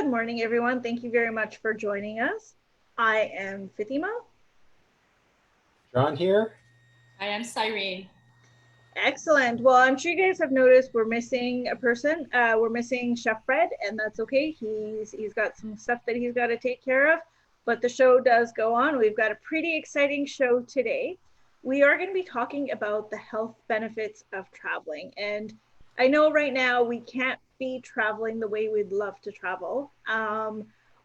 Good morning, everyone. Thank you very much for joining us. I am Fatima. John here. I am Cyrene. Excellent. Well, I'm sure you guys have noticed we're missing a person. We're missing Chef Fred, and that's okay. He's got some stuff that he's got to take care of, but the show does go on. We've got a pretty exciting show today. We are going to be talking about the health benefits of traveling, and I know right now we can't be traveling the way we'd love to travel.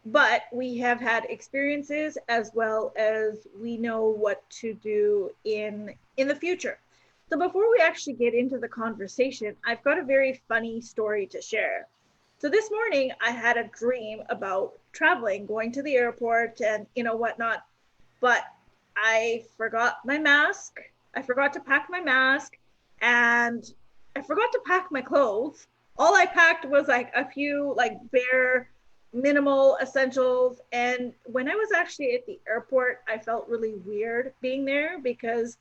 But we have had experiences as well as we know what to do in the future. So before we actually get into the conversation, I've got a very funny story to share. So this morning I had a dream about traveling, going to the airport and whatnot, but I forgot my mask. I forgot to pack my mask and I forgot to pack my clothes. All I packed was like a few like bare minimal essentials. And when I was actually at the airport, I felt really weird being there because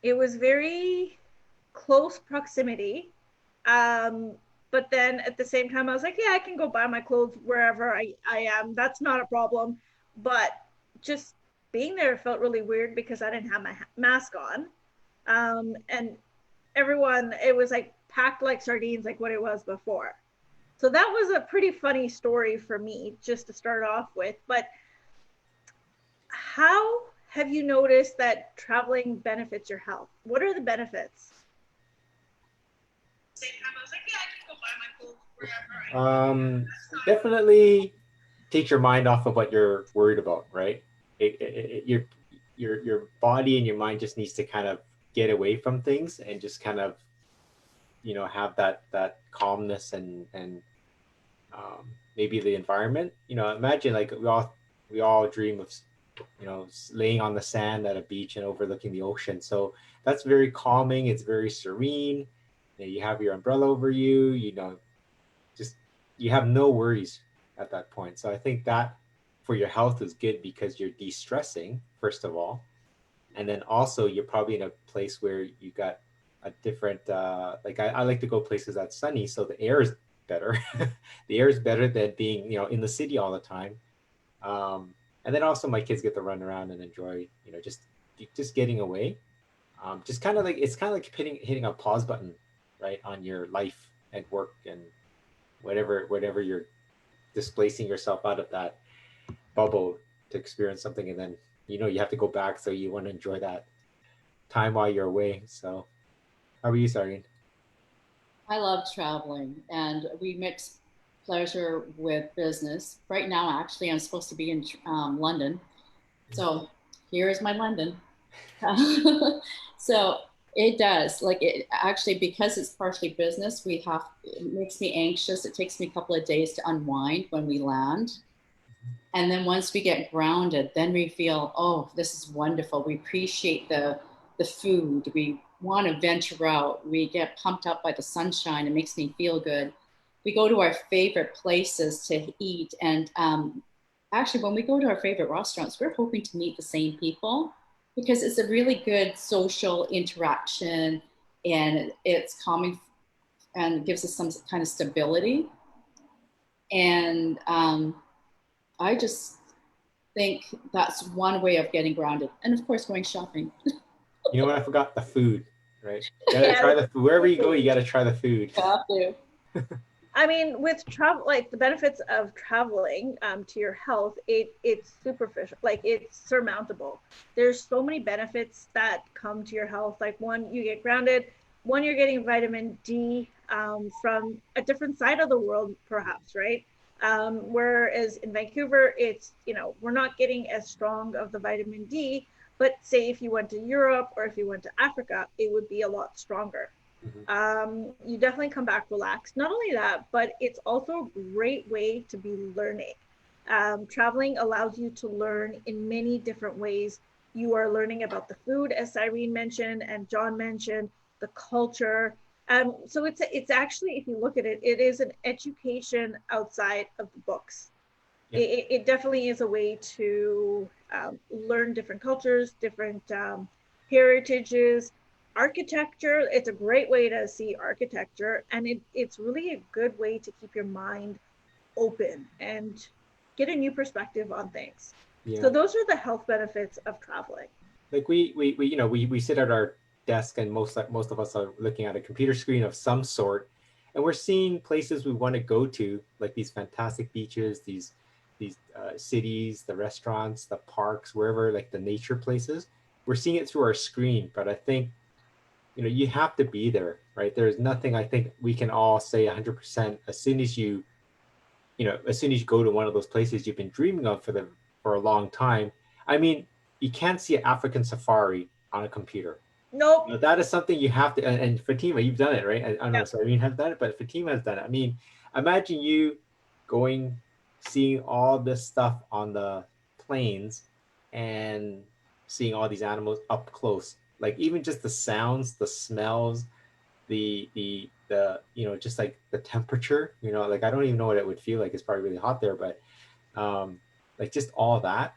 it was very close proximity. But then at the same time, I was like, yeah, I can go buy my clothes wherever I am. That's not a problem. But just being there felt really weird because I didn't have my mask on. And everyone, it was like packed like sardines, like what it was before. So that was a pretty funny story for me just to start off with. But how have you noticed that traveling benefits your health? What are the benefits? Same time, I was like, yeah, I can go buy my clothes wherever. Definitely takes your mind off of what you're worried about, right? Your body and your mind just needs to kind of get away from things and just kind of have that calmness and maybe the environment. Imagine like we all dream of laying on the sand at a beach and overlooking the ocean. So that's very calming. It's very serene. You have your umbrella over you. Just you have no worries at that point. So I think that for your health is good because you're de-stressing first of all, and then also you're probably in a place where you got a different like I like to go places that's sunny, so the air is better. The air is better than being in the city all the time. And then also my kids get to run around and enjoy just getting away. Just kind of like it's kind of like hitting a pause button, right, on your life at work and whatever you're displacing yourself out of that bubble to experience something, and then you have to go back, so you want to enjoy that time while you're away. So how are you, Sareen? I love traveling and we mix pleasure with business. Right now, actually, I'm supposed to be in London. So here is my London. So it does like it actually because it's partially business. It makes me anxious. It takes me a couple of days to unwind when we land. And then once we get grounded, then we feel, oh, this is wonderful. We appreciate the food. We want to venture out. We get pumped up by the sunshine. It makes me feel good. We go to our favorite places to eat. And actually, when we go to our favorite restaurants, we're hoping to meet the same people because it's a really good social interaction and it's calming and gives us some kind of stability. And I just think that's one way of getting grounded. And of course, going shopping. You know what? I forgot the food, right? You gotta Yeah, try the food. Wherever you go, you gotta try the food. Have to. I mean, with travel, like the benefits of traveling to your health, it's superficial, like it's surmountable. There's so many benefits that come to your health. Like one, you get grounded. One, you're getting vitamin D from a different side of the world, perhaps, right? Whereas in Vancouver, it's we're not getting as strong of the vitamin D. But say if you went to Europe or if you went to Africa, it would be a lot stronger. Mhm. You definitely come back relaxed. Not only that, but it's also a great way to be learning. Traveling allows you to learn in many different ways. You are learning about the food, as Irene mentioned and John mentioned, the culture. So it's actually, if you look at it, it is an education outside of the books. Yeah. It definitely is a way to learn different cultures, different heritages, architecture. It's a great way to see architecture, and it's really a good way to keep your mind open and get a new perspective on things. Yeah. So those are the health benefits of traveling. Like we sit at our desk, and most of us are looking at a computer screen of some sort, and we're seeing places we want to go to, like these fantastic beaches, these cities, the restaurants, the parks, wherever, like the nature places. We're seeing it through our screen, but I think you have to be there, right? There's nothing I think we can all say 100% as soon as as soon as you go to one of those places you've been dreaming of for a long time. I mean, you can't see an African safari on a computer. Nope. That is something you have to. And Fatima, you've done it, right? I don't know, Yep. Sorry, has done it, but Fatima has done it. I mean, imagine you seeing all this stuff on the plains, and seeing all these animals up close. Like even just the sounds, the smells, the just like the temperature. Like I don't even know what it would feel like. It's probably really hot there, but like just all that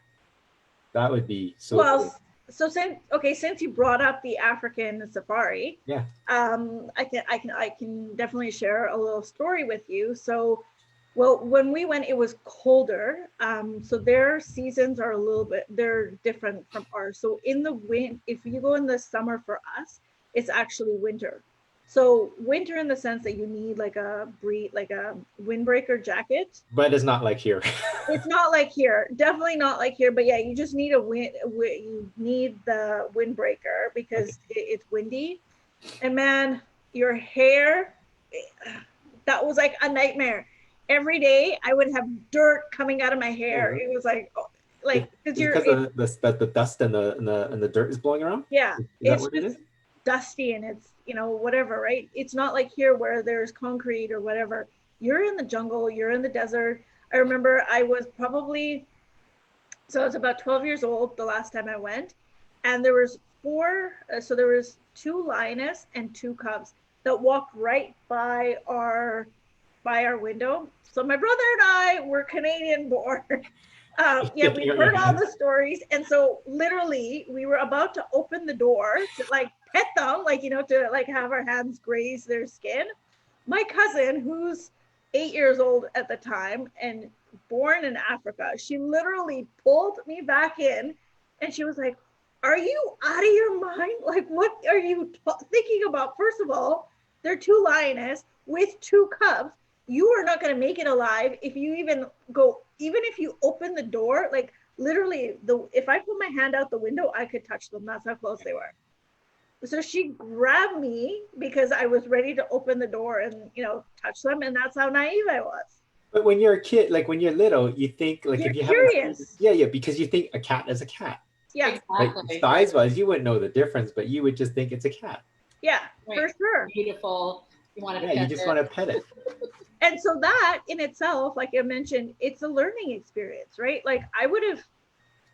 would be so well cool. So since you brought up the African safari, Yeah. I can definitely share a little story with you. So, well, when we went, it was colder. So their seasons are they're different from ours. So if you go in the summer for us, it's actually winter. So winter in the sense that you need like a windbreaker jacket. But it's not like here. It's not like here, definitely not like here. But yeah, you just need you need the windbreaker because it's windy. And man, your hair, that was like a nightmare. Every day I would have dirt coming out of my hair. It was like because of the dust and the dirt is blowing around. Yeah, is that what it is? Dusty, and it's whatever, right? It's not like here where there's concrete or whatever. You're in the jungle, you're in the desert. I remember I was about 12 years old the last time I went, and there was there was 2 lioness and 2 cubs that walked right by our window. So my brother and I were Canadian born. We heard all the stories, and so literally we were about to open the door to like pet them, to like have our hands graze their skin. My cousin, who's 8 years old at the time and born in Africa, she literally pulled me back in, and she was like, "Are you out of your mind? Like, what are you thinking about? First of all, they're 2 lioness with 2 cubs. You are not going to make it alive if you even if you open the door, like literally if I put my hand out the window, I could touch them. That's how close they were." So she grabbed me because I was ready to open the door and, touch them. And that's how naive I was. But when you're a kid, like when you're little, you think like you're if you curious. Yeah, because you think a cat is a cat. Yeah. Exactly. Like size-wise, you wouldn't know the difference, but you would just think it's a cat. Yeah, right. For sure. Beautiful. You want to pet you just it. Want to pet it. And so that in itself, like I mentioned, it's a learning experience, right? Like I would have,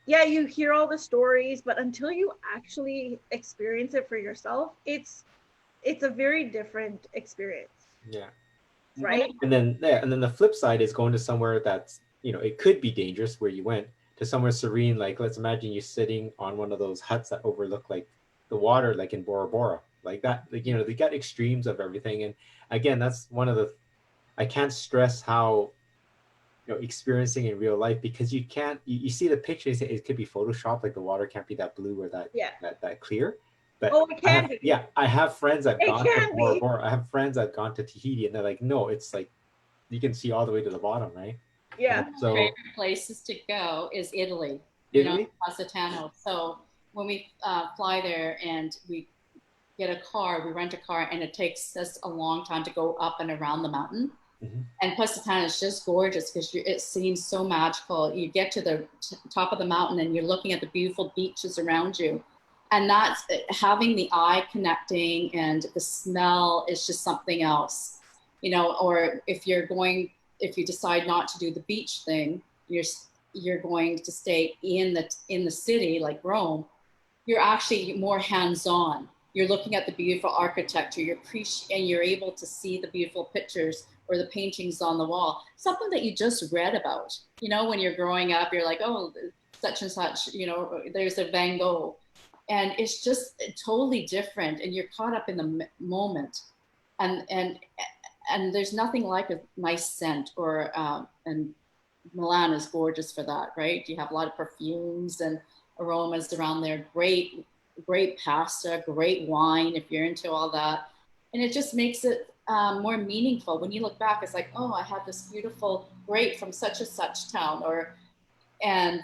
you hear all the stories, but until you actually experience it for yourself, it's a very different experience. Yeah. Right. And then the flip side is going to somewhere that's, it could be dangerous where you went to somewhere serene. Like let's imagine you sitting on one of those huts that overlook like the water, like in Bora Bora, like that. Like, they got extremes of everything. And again, that's one of the, I can't stress how, experiencing in real life, because you can't, you see the pictures, it could be Photoshopped, like the water can't be that blue or that clear. But it can be. Yeah, I have friends I've gone to Bora Bora. I have friends I've gone to Tahiti, and they're like, no, it's like you can see all the way to the bottom, right? Yeah. One of my favorite places to go is Italy. Positano. So when we fly there and we get a car, we rent a car, and it takes us a long time to go up and around the mountain. Mm-hmm. And Positano is just gorgeous because it seems so magical. You get to the top of the mountain and you're looking at the beautiful beaches around you. And that's having the eye connecting, and the smell is just something else, or if you decide not to do the beach thing, you're going to stay in the city like Rome, you're actually more hands-on. You're looking at the beautiful architecture, and you're able to see the beautiful pictures or the paintings on the wall, something that you just read about. When you're growing up, you're like, oh, such and such, there's a Van Gogh. And it's just totally different, and you're caught up in the moment. And and there's nothing like a nice scent, or and Milan is gorgeous for that, right? You have a lot of perfumes and aromas around there. Great pasta, great wine if you're into all that, and it just makes it more meaningful. When you look back, it's like, oh, I had this beautiful grape from such and such town, or and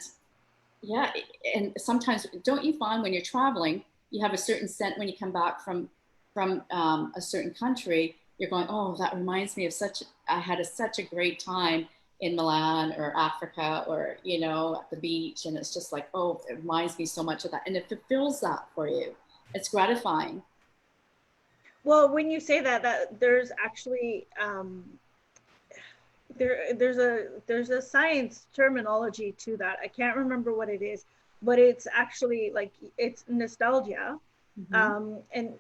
yeah, and sometimes don't you find when you're traveling, you have a certain scent when you come back from a certain country, you're going, oh, that reminds me of such. I had such a great time in Milan or Africa, or at the beach, and it's just like, oh, it reminds me so much of that, and it fulfills that for you. It's gratifying. Well, when you say that, there's actually there's a science terminology to that. I can't remember what it is, but it's actually like it's nostalgia. And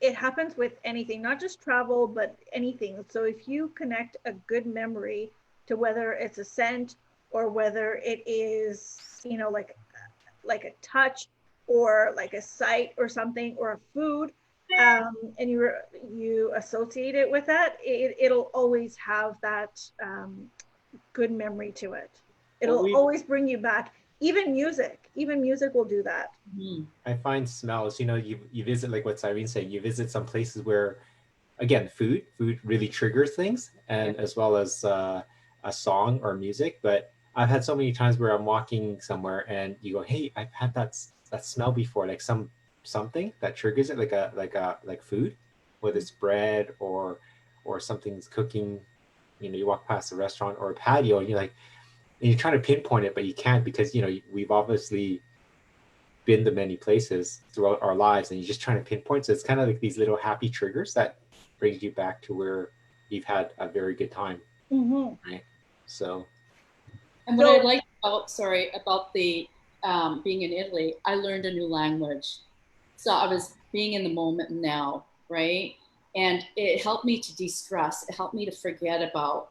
it happens with anything, not just travel, but anything. So if you connect a good memory to whether it's a scent or whether it is, like a touch or like a sight or something or a food, and you associate it with that, it'll always have that good memory to it. It'll always bring you back. Even music will do that. I find smells, you visit, like what Cyrene said, you visit some places where, again, food really triggers things, and as well as a song or music. But I've had so many times where I'm walking somewhere and you go, hey, I've had that smell before, like something that triggers it, like food, whether it's bread or something's cooking. You walk past a restaurant or a patio and you're trying to pinpoint it, but you can't, because we've obviously been to many places throughout our lives, and you're just trying to pinpoint. So it's kind of like these little happy triggers that brings you back to where you've had a very good time. Right? So, and what I like about the being in Italy, I learned a new language. So I was being in the moment now, right? And it helped me to de-stress. It helped me to forget about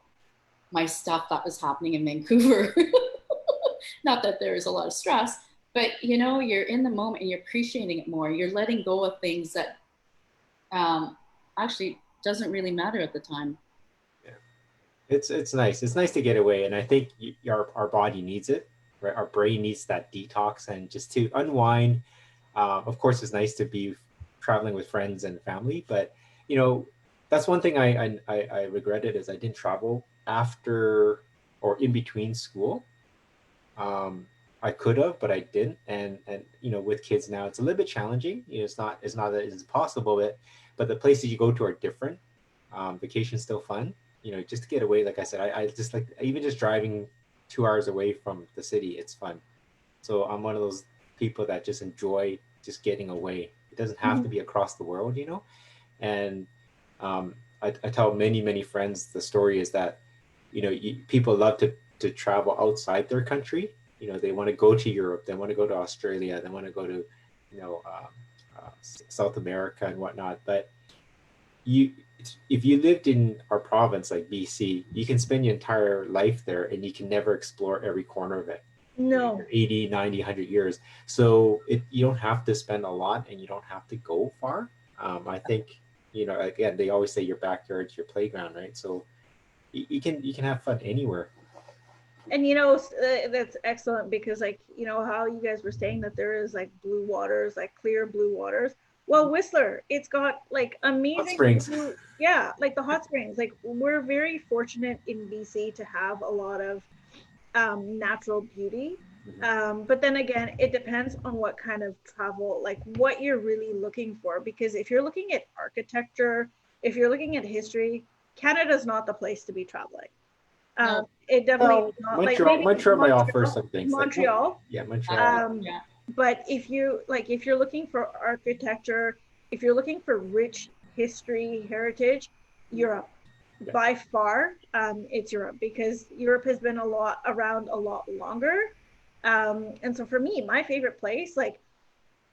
my stuff that was happening in Vancouver. Not that there is a lot of stress, but you're in the moment and you're appreciating it more. You're letting go of things that actually doesn't really matter at the time. Yeah, it's nice. It's nice to get away, and I think our body needs it. Right, our brain needs that detox and just to unwind. Of course, it's nice to be traveling with friends and family, but that's one thing I regretted, is I didn't travel after or in between school. I could have, but I didn't. And with kids now, it's a little bit challenging. It's not that it's possible, but the places you go to are different. Vacation's still fun. Just to get away. Like I said, I just like, even just driving 2 hours away from the city, it's fun. So I'm one of those people that just enjoy just getting away. It doesn't have to be across the world, And I tell many friends the story is that people love to travel outside their country. They want to go to Europe, they want to go to Australia, they want to go to South America and whatnot. But if you lived in our province like BC, you can spend your entire life there and you can never explore every corner of it. No. 80, 90, 100 years. So you don't have to spend a lot and you don't have to go far. I think, again, they always say your backyard's your playground, right? So you can have fun anywhere. And that's excellent, because how you guys were saying that there is like blue waters, like clear blue waters. Well, Whistler, it's got like amazing hot springs. Like the hot springs. Like, we're very fortunate in BC to have a lot of natural beauty. But then again, it depends on what kind of travel, like what you're really looking for. Because if you're looking at architecture, if you're looking at history, Canada's not the place to be traveling. No. It definitely is not. Montreal might offer some things. Montreal. Montreal. But if you're looking for architecture, if you're looking for rich history, heritage, Europe. Yeah. By far, it's Europe, because Europe has been around a lot longer. And so for me, my favorite place, like,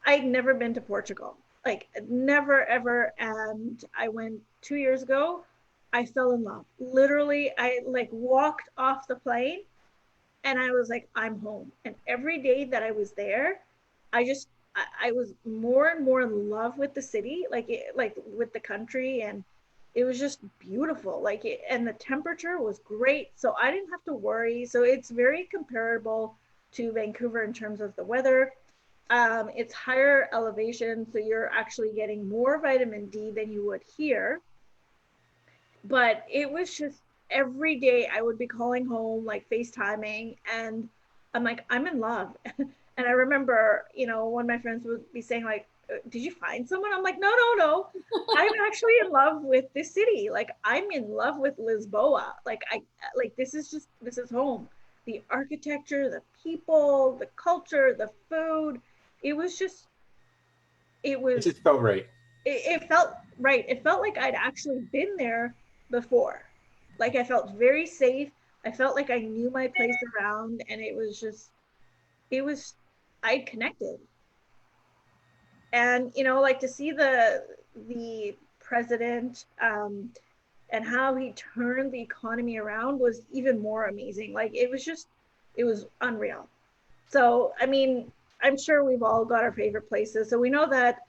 I'd never been to Portugal, like never, ever. And I went 2 years ago. I fell in love. Literally, I like walked off the plane and I was like, I'm home. And every day that I was there, I was more and more in love with the city, like with the country. And it was just beautiful. Like and the temperature was great, so I didn't have to worry. So it's very comparable to Vancouver in terms of the weather. It's higher elevation, so you're actually getting more vitamin D than you would here. But it was just every day I would be calling home, like FaceTiming, and I'm like, I'm in love. And I remember, one of my friends would be saying, like, did you find someone? I'm like, no, no, no. I'm actually in love with this city. Like, I'm in love with Lisboa. Like, this is home. The architecture, the people, the culture, the food. It was just, it It was, just felt right. it felt right. It felt like I'd actually been there before. Like, I felt very safe. I felt like I knew my place around, and it was, I connected. And, like to see the president, and how he turned the economy around was even more amazing. Like, it was unreal. So, I mean, I'm sure we've all got our favorite places. So we know that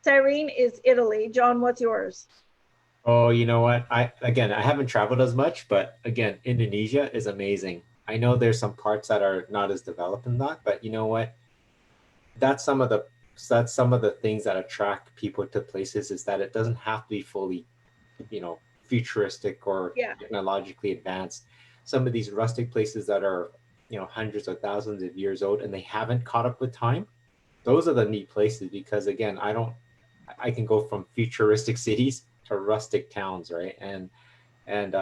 Cyrene is Italy. John, what's yours? Oh, you know what? I haven't traveled as much, but again, Indonesia is amazing. I know there's some parts that are not as developed in that, but you know what? That's some of the that's some of the things that attract people to places is that it doesn't have to be fully, futuristic or Yeah. technologically advanced. Some of these rustic places that are, hundreds of thousands of years old and they haven't caught up with time, those are the neat places because again, I can go from futuristic cities to rustic towns, right? And and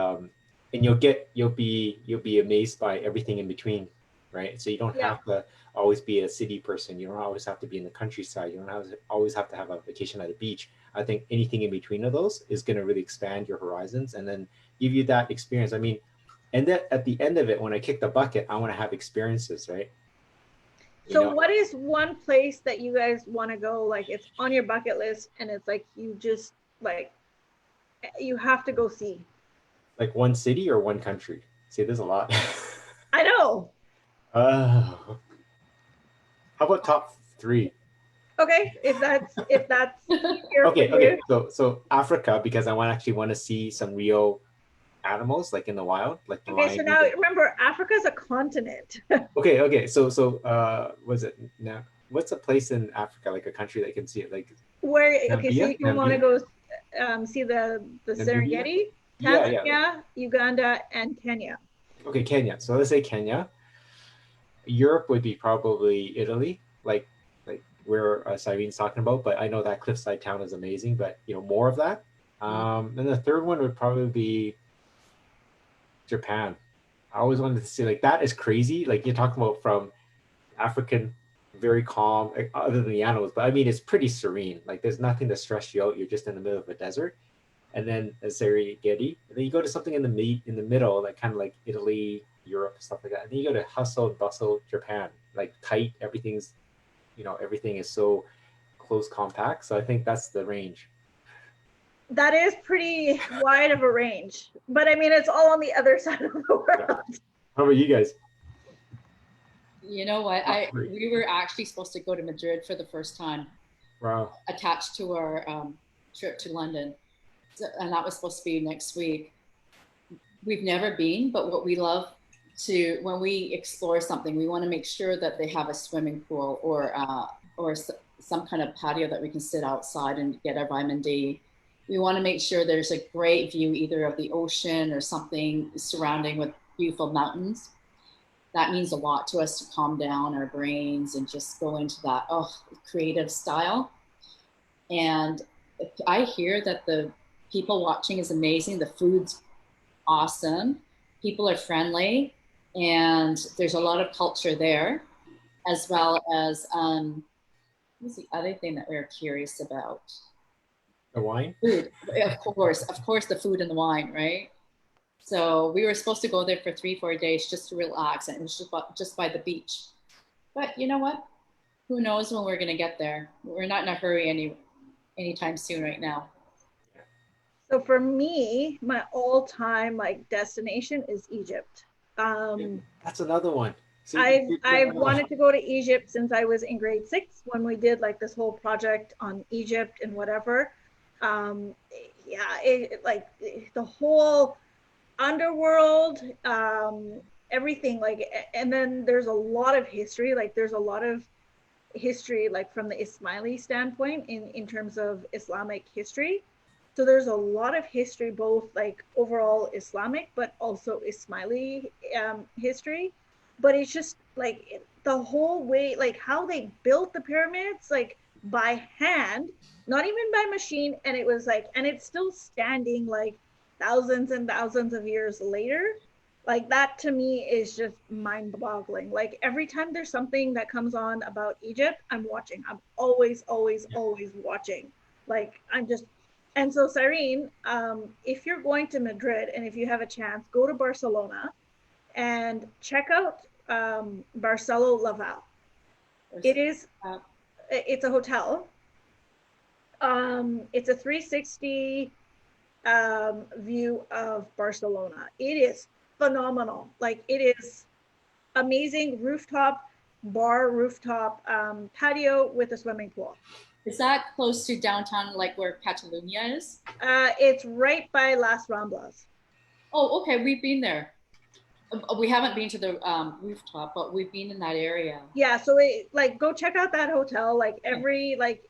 you'll be amazed by everything in between, right? So you don't Yeah. have to always be a city person. You don't always have to be in the countryside. You don't always have to have a vacation at a beach. I think anything in between of those is going to really expand your horizons and then give you that experience. I mean, and then at the end of it, when I kick the bucket, I want to have experiences, right? You So know, what is one place that you guys want to go? Like, it's on your bucket list, and it's like you just like you have to go see. like one city or one country. See, there's a lot. I know. uh, how about top three? Okay, if that's easier for Okay. you. So Africa because I actually want to see some real animals like in the wild, like the Okay, so lion. now remember, Africa is a continent. Okay. So was it now? What's a place in Africa, like a country that can see it, like Where okay, so Namibia? you want to go see the Namibia? Serengeti, Yeah. Tanzania, Uganda, and Kenya. Okay, Kenya. So let's say Kenya. Europe would be probably Italy, like where Cyrene's talking about. But I know that cliffside town is amazing. But more of that. And the third one would probably be Japan. I always wanted to see like that is crazy. Like you're talking about from African, very calm, other than the animals. But I mean, it's pretty serene. Like there's nothing to stress you out. You're just in the middle of a desert. And then Serengeti. And then you go to something in the middle, like kind of like Italy, Europe, stuff like that. And then you go to hustle and bustle Japan, like tight. Everything is so close, compact. So I think that's the range. That is pretty wide of a range, but I mean, it's all on the other side of the Yeah. world. How about you guys? You know what? We were actually supposed to go to Madrid for the first time, Wow. attached to our trip to London, and that was supposed to be next week. We've never been, but what we love to when we explore something, we want to make sure that they have a swimming pool or some kind of patio that we can sit outside and get our vitamin D. We want to make sure there's a great view either of the ocean or something surrounding with beautiful mountains. That means a lot to us to calm down our brains and just go into that creative style. And I hear that the people watching is amazing. The food's awesome. People are friendly, and there's a lot of culture there, as well as what's the other thing that we're curious about? The wine? Food, of course, the food and the wine, right? So we were supposed to go there for 3-4 days just to relax, and it was just by the beach. But you know what? Who knows when we're gonna get there? We're not in a hurry anytime soon right now. So for me, my all-time like destination is Egypt. That's another one. See, I've wanted to go to Egypt since I was in grade 6 when we did like this whole project on Egypt and whatever. yeah, like the whole underworld, everything, like, and then there's a lot of history, like there's a lot of history, like from the Ismaili standpoint in terms of Islamic history. So there's a lot of history, both like overall Islamic, but also Ismaili history. But it's just like the whole way, like how they built the pyramids, like by hand, not even by machine. And it was like, and it's still standing like thousands and thousands of years later. Like that to me is just mind boggling. Like every time there's something that comes on about Egypt, I'm watching. I'm always, always, always watching. Like I'm just, and so Cyrene, if you're going to Madrid and if you have a chance, go to Barcelona and check out Barcelo Laval. It is, it's a hotel. It's a 360 view of Barcelona. It is phenomenal. Like it is amazing rooftop bar, rooftop patio with a swimming pool. Is that close to downtown, like where Catalunya is? It's right by Las Ramblas. Oh, okay. We've been there. We haven't been to the rooftop, but we've been in that area. Yeah, so it, like go check out that hotel. Like every like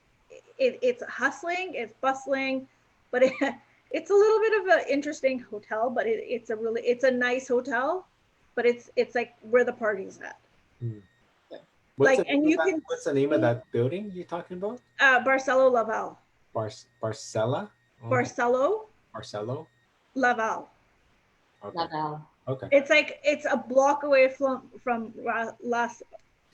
it's hustling, it's bustling, but it's a little bit of an interesting hotel. But it's a nice hotel, but it's like where the party's at. What's Like, and you can. What's the name of that building you're talking about? Barcelo Laval. Barcela. Barcelo. Barcelo. Laval. Okay. Laval. Okay. It's like it's a block away from Las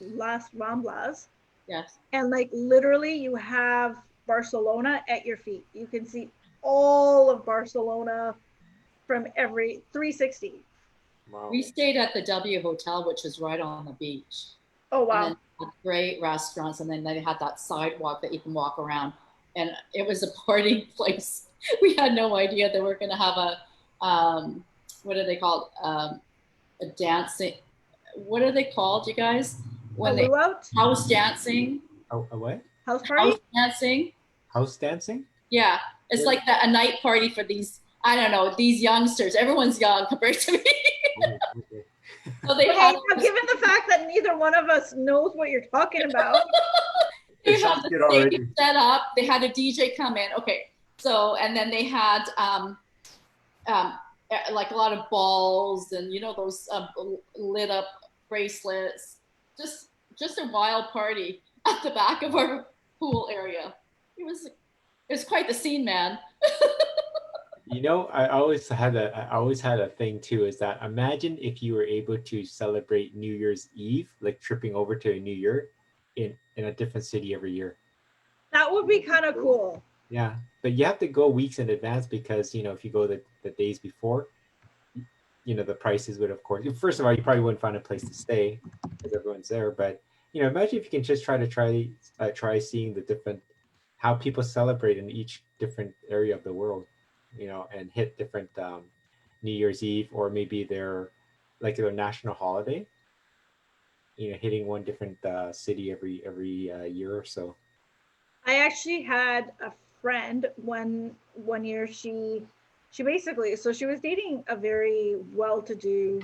Ramblas. Yes. And like literally, you have Barcelona at your feet. You can see all of Barcelona from every 360. Wow. We stayed at the W Hotel, which is right on the beach. Oh wow! And then great restaurants, and then they had that sidewalk that you can walk around, and it was a party place. We had no idea they were going to have a what are they called? A dancing. What are they called, you guys? When they house dancing. A what? House party? House dancing. House dancing? Yeah, it's like a night party for these. I don't know, these youngsters. Everyone's young compared to me. Okay. So they had, now, given the fact that neither one of us knows what you're talking about. They had the stage set up. They had a DJ come in. Okay, so and then they had like a lot of balls and those lit up bracelets. Just a wild party at the back of our pool area. It was quite the scene, man. I always had a thing too, is that imagine if you were able to celebrate New Year's Eve, like tripping over to New Year in a different city every year. That would be kind of cool. Yeah, but you have to go weeks in advance because if you go the days before, the prices would, of course. First of all, you probably wouldn't find a place to stay because everyone's there. But imagine if you can just try seeing the different how people celebrate in each different area of the world, and hit different New Year's Eve or maybe their national holiday. Hitting one different city every year or so. I actually had a friend one year. She basically, so she was dating a very well-to-do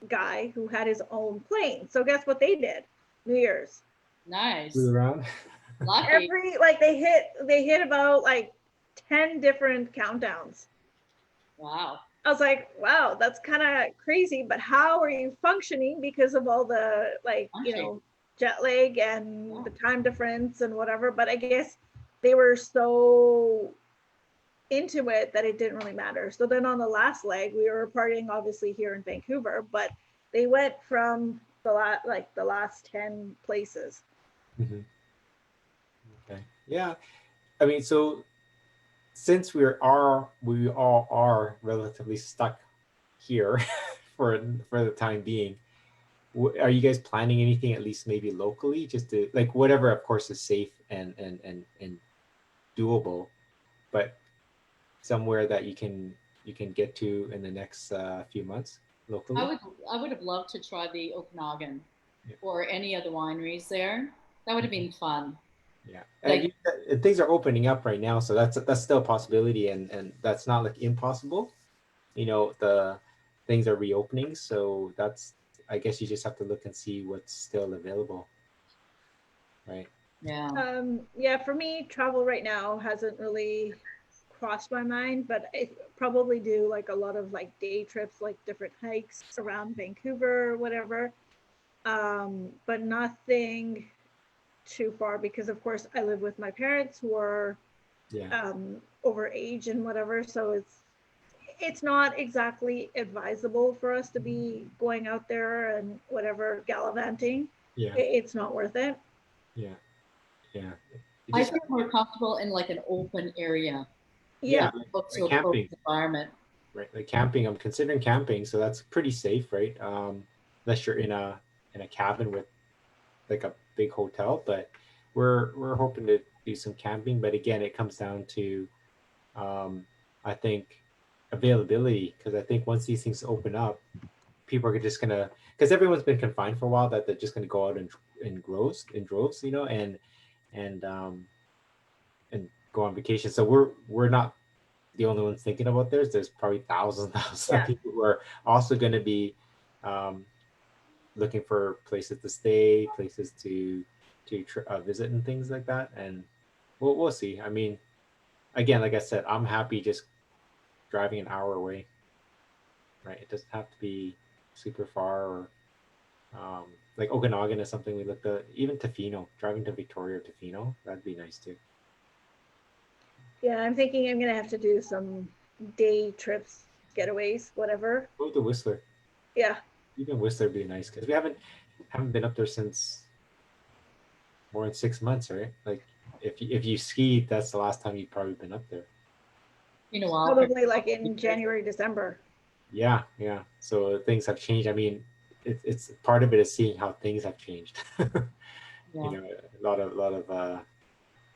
guy who had his own plane. So guess what they did? New Year's. Nice. Flew around. Lucky. They hit about 10 different countdowns. Wow. I was like, wow, that's kind of crazy, but how are you functioning because of all the jet lag and the time difference and whatever? But I guess they were so into it that it didn't really matter. So then on the last leg, we were partying obviously here in Vancouver, but they went from the last 10 places. Mm-hmm. Okay. Yeah. I mean, so since we all are relatively stuck here for the time being, are you guys planning anything, at least maybe locally, just to whatever, of course, is safe and doable, but somewhere that you can get to in the next few months locally? I would have loved to try the Okanagan or any of the wineries there. That would have been fun. Yeah, Like, and things are opening up right now, so that's still a possibility, and that's not like impossible. The things are reopening, so that's, I guess you just have to look and see what's still available, right? yeah. Yeah, for me, travel right now hasn't really crossed my mind, but I probably do like a lot of like day trips, like different hikes around Vancouver or whatever. But nothing too far because, of course, I live with my parents who are Yeah, over age and whatever, so it's not exactly advisable for us to be going out there and whatever gallivanting. yeah, It's not worth it. yeah, yeah. You I just feel more comfortable in like an open area, yeah, Yeah, up to like a closed camping, environment. right? Like camping, I'm considering camping, so that's pretty safe, right? Unless you're in a cabin with like a big hotel, but we're hoping to do some camping. But again, it comes down to um, I think availability, because I think once these things open up, people are just gonna, because everyone's been confined for a while, that they're just gonna go out in droves, and go on vacation. So we're not the only ones thinking about this. There's probably thousands and thousands of yeah. people who are also going to be um, looking for places to stay, places to visit, and things like that. And we'll see. I mean, again, like I said, I'm happy just driving an hour away. Right? It doesn't have to be super far, or um, like Okanagan is something we looked at. Even Tofino, driving to Victoria or Tofino, that'd be nice too. Yeah, I'm thinking I'm gonna have to do some day trips, getaways, whatever. Go to Whistler. Yeah, Even Whistler would be nice, because we haven't been up there since more than 6 months, right? Like if you ski, that's the last time you've probably been up there. You know, I'll probably like in January, December. Yeah, yeah. So things have changed. I mean, it's part of it is seeing how things have changed. yeah. A lot of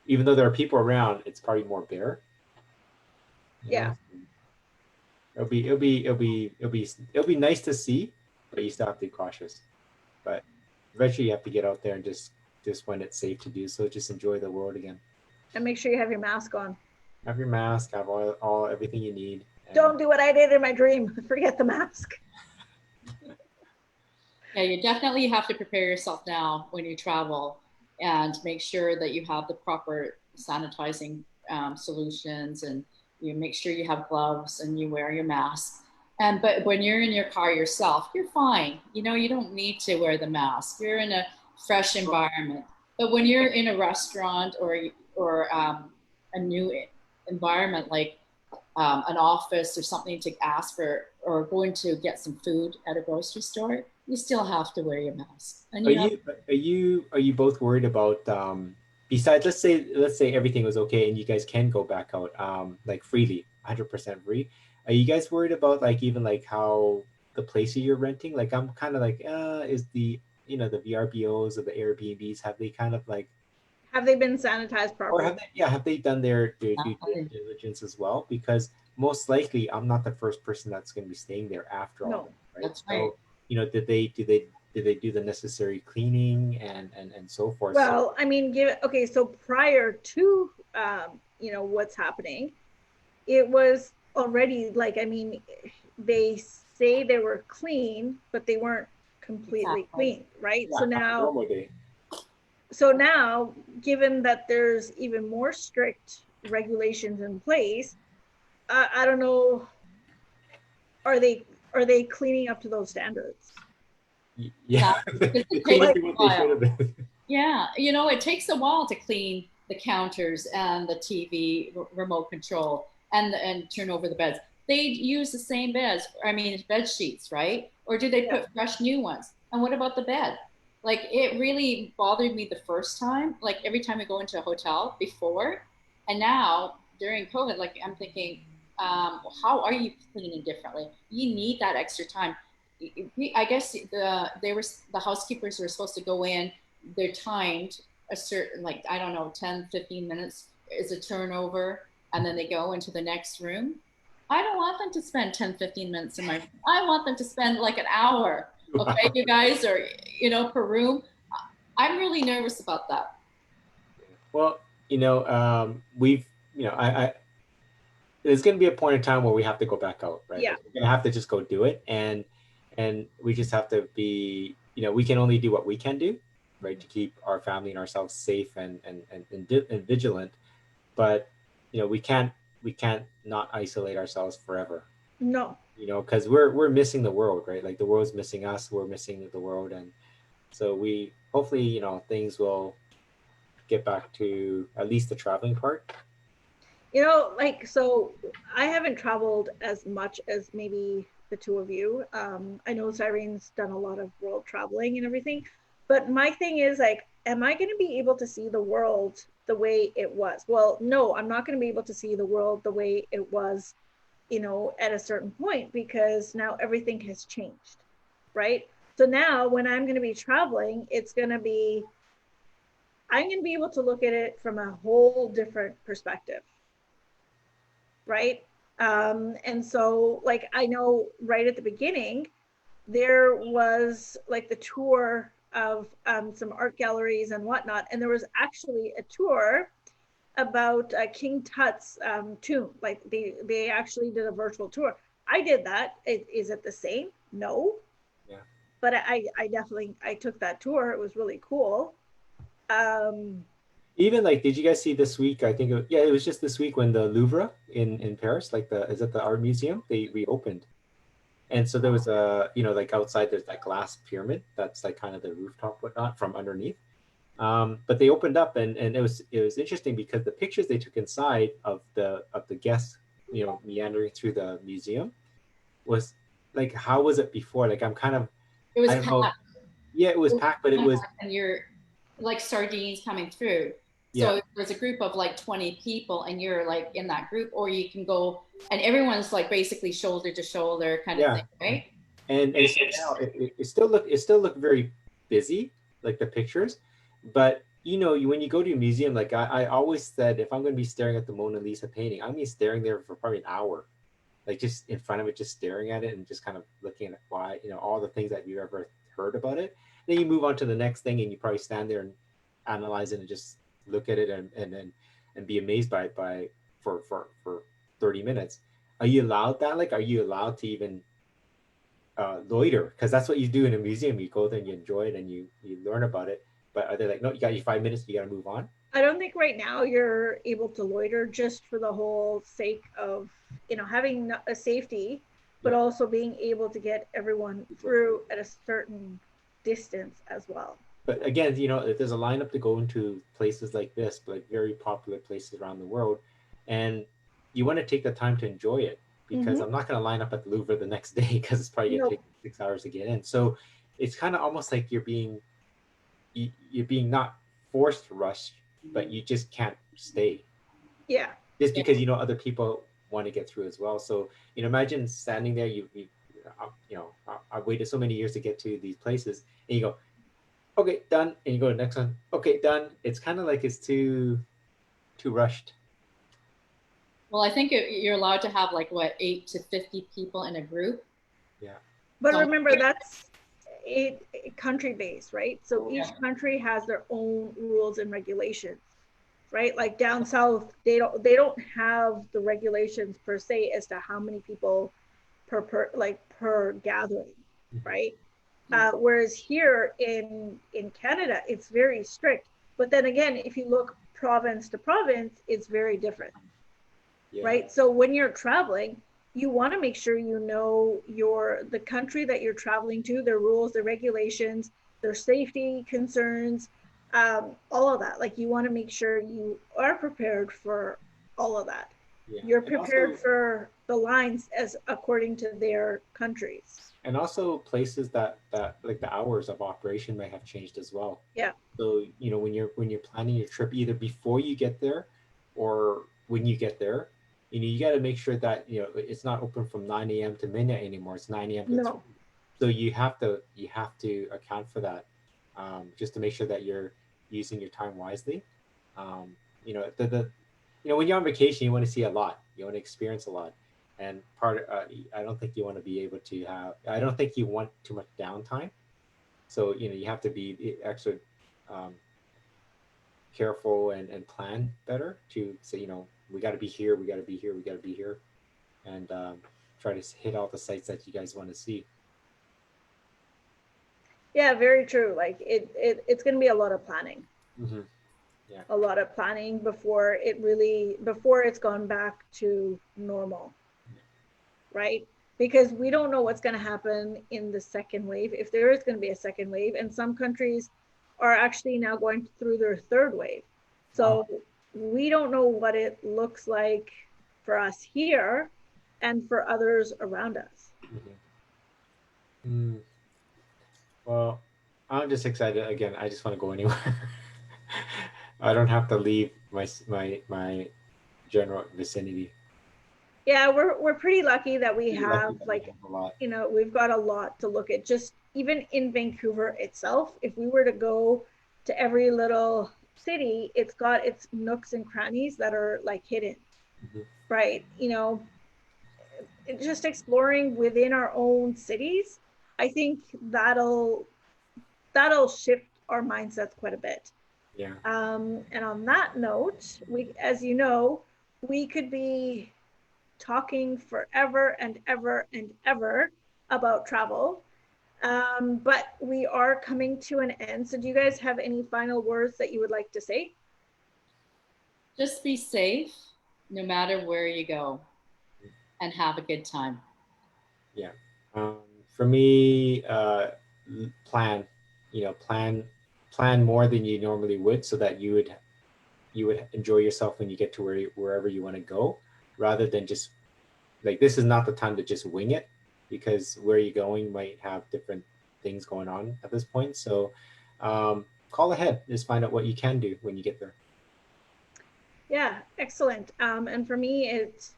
even though there are people around, it's probably more bare. You Yeah, know, it'll be nice to see, but you still have to be cautious. But eventually, you have to get out there and just when it's safe to do so, just enjoy the world again. and make sure you have your mask on. Have your mask, have all everything you need, and Don't do what I did in my dream. Forget the mask. Yeah, you definitely have to prepare yourself now when you travel and make sure that you have the proper sanitizing solutions, and you make sure you have gloves and you wear your mask. And but when you're in your car yourself, you're fine. You know, you don't need to wear the mask. You're in a fresh environment. But when you're in a restaurant or a new environment like an office or something to ask for, or going to get some food at a grocery store, you still have to wear your mask. And Are you have, you are you both worried about besides, let's say everything was okay and you guys can go back out like freely, 100% free. Are you guys worried about like even like how the places you're renting? Like I'm kind of like is the VRBOs or the Airbnbs, have they kind of like, Have they been sanitized or properly? have they done their due nothing. diligence as well? Because most likely I'm not the first person that's going to be staying there after all No. that, right? That's right. So did they do the necessary cleaning and so forth? So Well, I mean, okay. So prior to what's happening, it was already like, I mean, they say they were clean, but they weren't completely Exactly. clean, right? yeah, on a normal day. So now, given that there's even more strict regulations in place, I don't know, are they cleaning up to those standards? Yeah, Exactly. Because they it cleaned takes Like, up a what they should while. have been. Yeah, you know, it takes a while to clean the counters and the TV remote control and turn over the beds. They use the same beds, I mean, bed sheets, right? Or do they yeah, put fresh new ones? And what about the bed? Like it really bothered me the first time, like every time I go into a hotel before, and now during COVID, like I'm thinking, how are you cleaning differently? You need that extra time. I guess the housekeepers were supposed to go in, they're timed a certain, like I don't know, 10-15 minutes is a turnover, and then they go into the next room. I don't want them to spend 10-15 minutes in my room. I want them to spend like an hour, Wow. okay, you guys, or per room. I'm really nervous about that. Well, we've, I there's going to be a point in time where we have to go back out, right? Yeah. Like, we're going to have to just go do it, and we just have to be, we can only do what we can do, right, to keep our family and ourselves safe and vigilant. But we can't not isolate ourselves forever, No. because we're missing the world, right? Like the world's missing us, we're missing the world, and so we hopefully, things will get back to at least the traveling part. Like, so I haven't traveled as much as maybe the two of you. I know Cyrene's done a lot of world traveling and everything, but my thing is like, am I going to be able to see the world the way it was? Well, no, I'm not going to be able to see the world the way it was, at a certain point, because now everything has changed, right? So now when I'm going to be traveling, I'm going to be able to look at it from a whole different perspective, right? And so, like, I know right at the beginning, there was like the tour of some art galleries and whatnot, and there was actually a tour about King Tut's tomb. Like, they actually did a virtual tour. I did that. Is it the same? No, Yeah. but I definitely I took that tour. It was really cool. Um, Even like, did you guys see this week? I think yeah, it was just this week when the Louvre in Paris, like the is it the art museum, they reopened, and so there was a, like outside there's that glass pyramid that's like kind of the rooftop whatnot from underneath. But they opened up, and it was interesting because the pictures they took inside of the guests, meandering through the museum was like, how was it before? Like, It was I don't know. packed. Yeah, it was packed, but it was, And you're like sardines coming through. yeah, So there's a group of like 20 people and you're like in that group, or you can go and everyone's like basically shoulder to shoulder kind of yeah. thing, right? And so now it still looked very busy, like the pictures, but when you go to a museum, like I always said, if I'm going to be staring at the Mona Lisa painting, I'm going to be staring there for probably an hour, like just in front of it, just staring at it and just kind of looking at why, all the things that you ever heard about it. Then you move on to the next thing, and you probably stand there and analyze it and just look at it, and be amazed by for 30 minutes. Are you allowed that? Like, are you allowed to even loiter? Because that's what you do in a museum. You go there and you enjoy it and you learn about it. But are they like, no, you got your 5 minutes, you got to move on? I don't think right now you're able to loiter just for the whole sake of, having a safety, but Yeah. also being able to get everyone through at a certain distance as well. But again, if there's a lineup to go into places like this, like very popular places around the world, and you want to take the time to enjoy it, because Mm-hmm. I'm not going to line up at the Louvre the next day because it's probably going to No. take 6 hours to get in. So it's kind of almost like you're being not forced to rush, but you just can't stay Yeah. just Yeah. because other people want to get through as well. So imagine standing there. I've waited so many years to get to these places, and you go, okay, done, and you go to the next one, okay, done. It's kind of like it's too rushed. Well, I think you're allowed to have like what, 8 to 50 people in a group. Yeah. But So remember, that's country based, right? So each yeah. country has their own rules and regulations, right? Like down south, they don't have the regulations per se as to how many people per gathering, Mhm. right? Whereas here in Canada, it's very strict. But then again, if you look province to province, it's very different, Yeah. right? So when you're traveling, you want to make sure the country that you're traveling to, their rules, their regulations, their safety concerns, all of that. Like, you want to make sure you are prepared for all of that. Yeah. You're And prepared also, for the lines as according to their countries. places that like the hours of operation may have changed as well. Yeah. So when you're planning your trip, either before you get there or when you get there, you got to make sure that it's not open from 9 a.m. to midnight anymore. It's 9 a.m. to 3. No. So you have to account for that, just to make sure that you're using your time wisely. Um, when you're on vacation, you want to see a lot. You want to experience a lot, and I don't think you want to be able to have. I don't think you want too much downtime. So you have to be extra um, careful and plan better to say, we got to be here, we got to be here, we got to be here, and try to hit all the sites that you guys want to see. Yeah, very true. Like it's going to be a lot of planning. Mm-hmm. Yeah. A lot of planning before it's gone back to normal, right? Because we don't know what's going to happen in the second wave, if there is going to be a second wave, and some countries are actually now going through their third wave. So we don't know what it looks like for us here and for others around us. Mm-hmm. Well, I'm just excited. Again, I just want to go anywhere. I don't have to leave my general vicinity. Yeah, we're pretty lucky that we Pretty have lucky that like, we have a lot. we've got a lot to look at. Just even in Vancouver itself, if we were to go to every little city, it's got its nooks and crannies that are like hidden, Mm-hmm. right? Just exploring within our own cities, I think that'll shift our mindsets quite a bit. Yeah. And on that note, as you know, we could be talking forever and ever and ever about travel. But we are coming to an end. So do you guys have any final words that you would like to say? Just be safe no matter where you go and have a good time. Yeah. For me, plan, plan more than you normally would, so that you would enjoy yourself when you get to wherever you want to go, rather than just like, this is not the time to just wing it, because where you're going might have different things going on at this point. So call ahead, just find out what you can do when you get there. Yeah, excellent. And for me, it's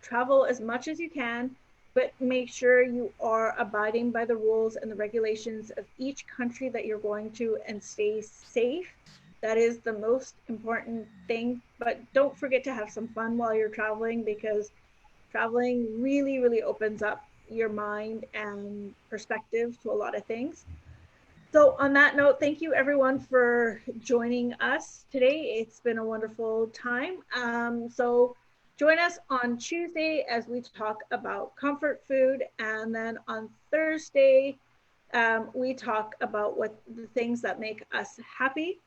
travel as much as you can, but make sure you are abiding by the rules and the regulations of each country that you're going to, and stay safe. That is the most important thing. But don't forget to have some fun while you're traveling, because traveling really, really opens up your mind and perspective to a lot of things. So on that note, thank you everyone for joining us today. It's been a wonderful time. So join us on Tuesday as we talk about comfort food. And then on Thursday, we talk about what the things that make us happy.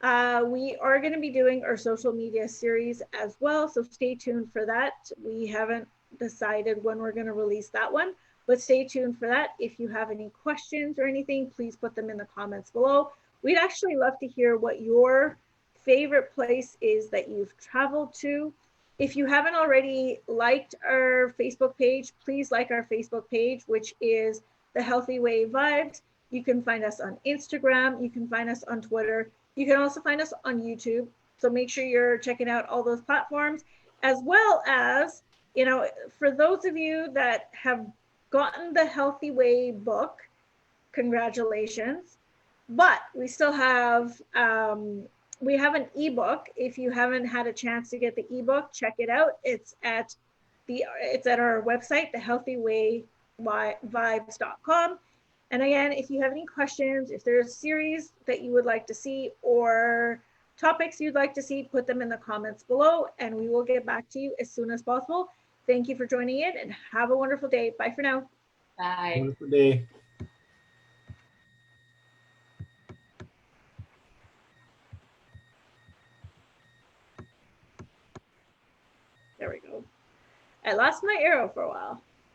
We are going to be doing our social media series as well, so stay tuned for that. We haven't decided when we're going to release that one, but stay tuned for that. If you have any questions or anything, please put them in the comments below. We'd actually love to hear what your favorite place is that you've traveled to. If you haven't already liked our Facebook page, please like our Facebook page, which is The Healthy Way Vibes. You can find us on Instagram. You can find us on Twitter. You can also find us on YouTube. So make sure you're checking out all those platforms, as well as, for those of you that have gotten the Healthy Way book, congratulations. But we still have, we have an ebook. If you haven't had a chance to get the ebook, check it out. It's at our website, thehealthywayvibes.com. And again, if you have any questions, if there's a series that you would like to see or topics you'd like to see, put them in the comments below and we will get back to you as soon as possible. Thank you for joining in and have a wonderful day. Bye for now. Bye. Wonderful day. There we go. I lost my arrow for a while.